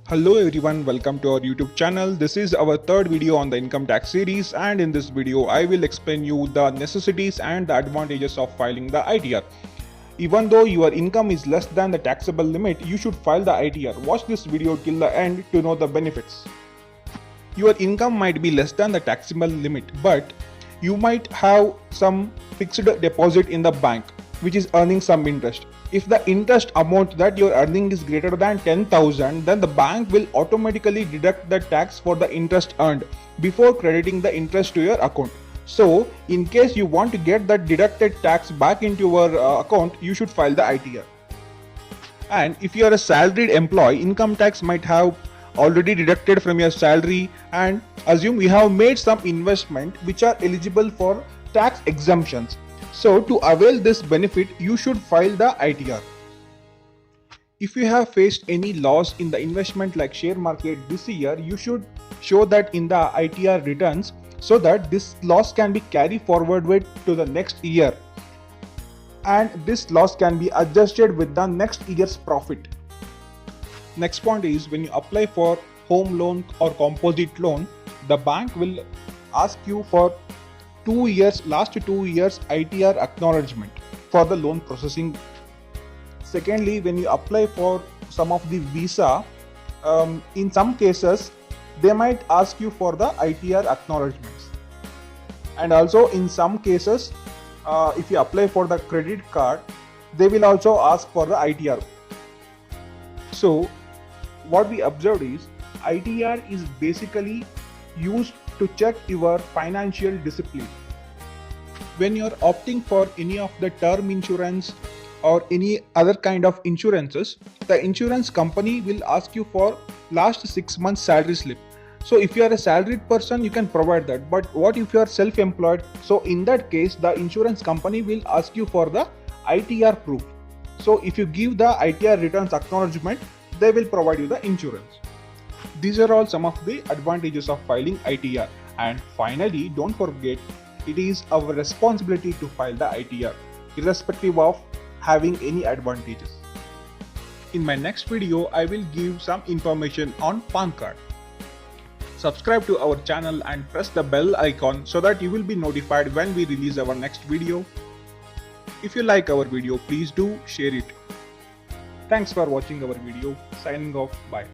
Hello everyone, welcome to our YouTube channel. This is our third video on the income tax series, and in this video I will explain you the necessities and the advantages of filing the ITR. Even though your income is less than the taxable limit, you should file the ITR. Watch this video till the end to know the benefits. Your income might be less than the taxable limit, but you might have some fixed deposit in the bank which is earning some interest. If the interest amount that you're earning is greater than 10,000, then the bank will automatically deduct the tax for the interest earned before crediting the interest to your account. So, in case you want to get that deducted tax back into your account, you should file the ITR. And if you are a salaried employee, income tax might have already deducted from your salary, and assume you have made some investment which are eligible for tax exemptions. So to avail this benefit, you should file the ITR. If you have faced any loss in the investment like share market this year, you should show that in the ITR returns so that this loss can be carried forward to the next year, and this loss can be adjusted with the next year's profit. Next point is, when you apply for home loan or composite loan, the bank will ask you for last 2 years ITR acknowledgement for the loan processing. Secondly, when you apply for some of the visa, in some cases they might ask you for the ITR acknowledgements. And also in some cases, if you apply for the credit card, they will also ask for the ITR. So what we observed is, ITR is basically used to check your financial discipline. When you're opting for any of the term insurance or any other kind of insurances, the insurance company will ask you for last 6 months salary slip. So if you are a salaried person, you can provide that. But what if you are self-employed? So in that case, the insurance company will ask you for the ITR proof. So if you give the ITR returns acknowledgement, they will provide you the insurance. These are all some of the advantages of filing ITR. And finally, don't forget, it is our responsibility to file the ITR, irrespective of having any advantages. In my next video, I will give some information on PAN card. Subscribe to our channel and press the bell icon so that you will be notified when we release our next video. If you like our video, please do share it. Thanks for watching our video. Signing off. Bye.